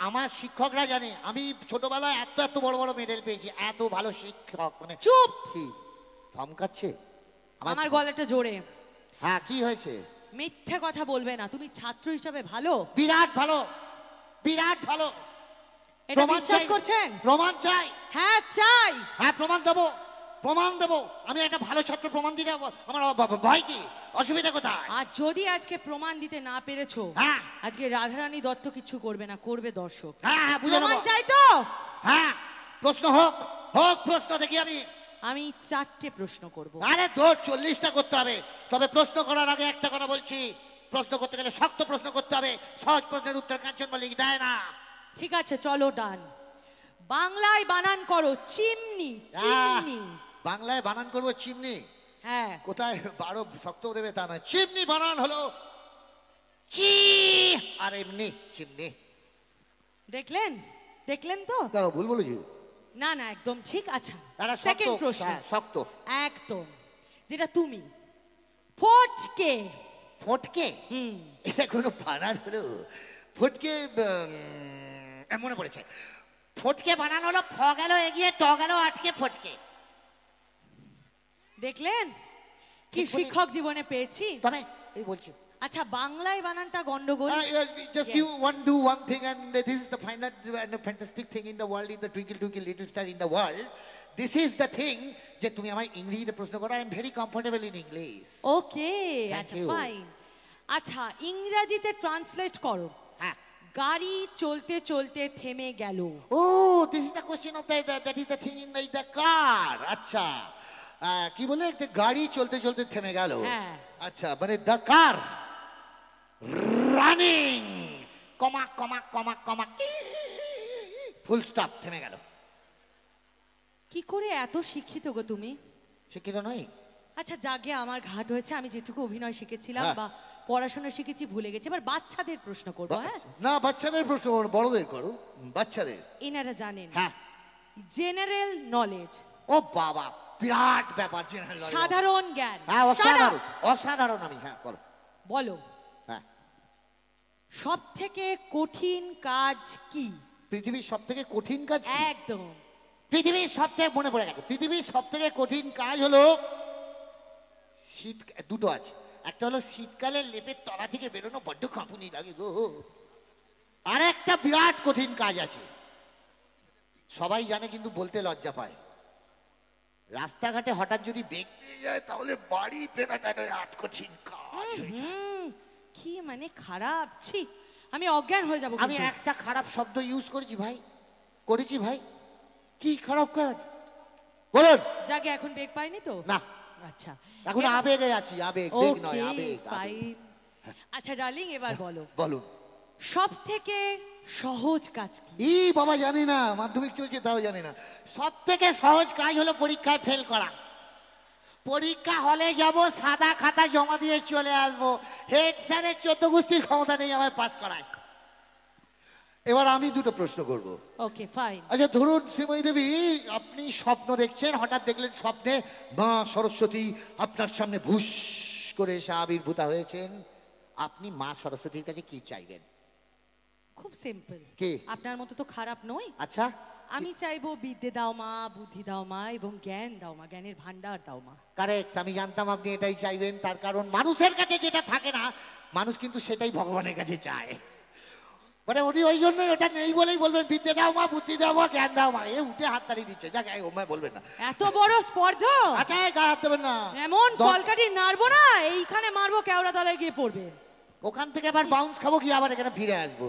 আমার শিক্ষকরা জানে আমি ছোটবেলায় এত এত বড় বড় মেডেল পেয়েছি, এত ভালো শিক্ষক। মানে চুপ! কি ধমকাচ্ছে আমার গলাটা জোরে। হ্যাঁ, কি হয়েছে? মিথ্যে কথা বলবে না। তুমি ছাত্র হিসাবে ভালো, বিরাট ভালো, বিরাট ভালো। এটা বিশ্বাস করছেন? প্রমাণ চাই। হ্যাঁ চাই। হ্যাঁ, প্রমাণ দেবো, প্রমাণ দেবো। আমি একটা ভালো ছাত্র, প্রমাণ দিতে আমার ভয় কি, অসুবিধা কোথায়? আর যদি আজকে প্রমাণ দিতে না পেরেছো, হ্যাঁ, আজকে রাধারানী দত্ত কিছু করবে না, করবে দর্শক। হ্যাঁ হ্যাঁ, বুঝে প্রমাণ নেবো। চাই তো? হ্যাঁ, প্রশ্ন হোক, হোক প্রশ্ন, দেখি আমি 4টে প্রশ্ন করব। আরে তোর 40টা করতে হবে। তবে প্রশ্ন করার আগে একটা কথা বলছি, প্রশ্ন করতে গেলে শক্ত প্রশ্ন করতে হবে। সহজ প্রশ্নের উত্তর কাঞ্চন মল্লিক দেয় না। ঠিক আছে, চলো ডান। বাংলায় বানান করো চিমনি। চিমনি বাংলায় বানান করবো চিমনি? হ্যাঁ। কোথায় বারো শক্ত দেবে তা নয়, চিমনি বানান হলো চি, আর এমনি চিমনি। দেখলেন, দেখলেন তো? কেন ভুল বলেছি? না না, একদম ঠিক। আচ্ছা, শক্ত, সেকেন্ড প্রশ্ন। শক্ত একদম, যেটা তুমি ফটকে। ফটকে? এটা কোনো বানান হলো? ফটকে মনে পড়েছে, ফটকে বানান হলো ফ গেল এগিয়ে, ট গেল আটকে, ফটকে। দেখলেন কি শিক্ষক জীবনে পেয়েছি। তবে এই বলছি, আচ্ছা, বাংলায় বানানটা গন্ডগোল। just you do one thing, and this is the final and the fantastic thing in the world, in the twinkle twinkle little star in the world. This is the thing যে তুমি আমায় ইংরেজিতে প্রশ্ন করো। I am very comfortable in English. ওকে, আচ্ছা fine. আচ্ছা, ইংরেজিতে translate করো। হ্যাঁ। গাড়ি চলতে চলতে থেমে গেল। Oh, this is the question of that is the thing in the car. আচ্ছা, কি বলে, একটা গাড়ি চলতে চলতে থেমে গেল। হ্যাঁ। আচ্ছা, মানে the car running, comma comma comma comma full stop, থেমে গেল। কি করে এত শিক্ষিত গো তুমি? শিক্ষিত নই। আচ্ছা, জাগে আমার ঘাট হয়েছে। আমি যেটুকু অভিনয় শিখেছিলাম হ্যাঁ। বা পড়াশোনা শিখেছি ভুলে গেছি। এবার বাচ্চাদের প্রশ্ন করবো। হ্যাঁ, না, বাচ্চাদের প্রশ্ন করো, বড়দের করো, বাচ্চাদের। এনারা জানেন। হ্যাঁ। General knowledge. ও বাবা, বিরাট ব্যাপার জেনারেল নলেজ। সাধারণ জ্ঞান। হ্যাঁ, অসাধারণ, অসাধারণ। আমি হ্যাঁ বলো। বলো, হ্যাঁ, সব থেকে কঠিন কাজ কি? পৃথিবীর সব থেকে কঠিন কাজ কি? একদম। পৃথিবীর সব থেকে, মনে পড়ে গেছে, পৃথিবীর সব থেকে কঠিন কাজ হলো শীত। দুটো আছে, একটা হলো শীতকালে লেপের তলা থেকে বেরোনো, বড্ড কাঁপুনি লাগে গো। আর একটা বিরাট কঠিন কাজ আছে, সবাই জানে কিন্তু বলতে লজ্জা পায়। রাস্তাঘাটে হঠাৎ যদি বেগ পেয়ে যায়, তাহলে বাড়ি ফেরাটা আট কঠিন কাজ। কি মানে খারাপ, ছি, আমি অজ্ঞান হয়ে যাবো। আমি একটা খারাপ শব্দ ইউজ করেছি ভাই, করেছি ভাই। কি খারাপ কাজ বলুন? জাগে এখন বেগ পাইনি তো? না। আচ্ছা, এখন আবেগে আছি, আবেগ, বেগ নয়, আবেগ। ফাইন। আচ্ছা ডার্লিং, এবার বলো, বলুন সব থেকে সহজ কাজ কি? এই বাবা, জানি না, মাধ্যমিক চলছে তাও জানি না। সব থেকে সহজ কাজ হলো পরীক্ষায় ফেল করা। পরীক্ষা হলে যাব, সাদা খাতা জমা দিয়ে চলে আসবো। হেড স্যারের 14 গোষ্ঠীর ক্ষমতা নেই আমায় পাস করায়। এবার আমি দুটো প্রশ্ন করব। Okay fine. আচ্ছা, ধরুন শ্রীময়ী দেবী, আপনি স্বপ্ন দেখছেন, হঠাৎ দেখলেন স্বপ্নে মা সরস্বতী আপনার সামনে ভুস করে এসে আবির্ভূতা হয়েছেন। আপনি মা সরস্বতীর কাছে কি চাইবেন? খুব সিম্পল। কি? আপনার মতো তো খারাপ নই। আচ্ছা, আমি চাইবো বিদ্যে দাও মা, বুদ্ধি দাও মা, এবং জ্ঞান দাও মা, জ্ঞানের ভান্ডার দাও মা। কারেক্ট, আমি জানতাম আপনি এটাই চাইবেন। তার কারণ মানুষের কাছে যেটা থাকে না, মানুষ কিন্তু সেটাই ভগবানের কাছে চায়। মানে উনি ওই জন্য ওটা নেই বলেই বলবেন বিদ্যে দাও মা, বুদ্ধি দাও মা, জ্ঞান দাও মা। এ উঠে হাততালি দিচ্ছে, যাক ওমায় বলবেন না। এত বড় স্পর্ধা! আচ্ছা, গায়ে হাত দেবেন না। এমন কলকাঠি নাড়বো না, এইখানে মারবো, কেওড়া তলায় গিয়ে পড়বে। ওখান থেকে আবার বাউন্স খাবো, কি আবার এখানে ফিরে আসবো।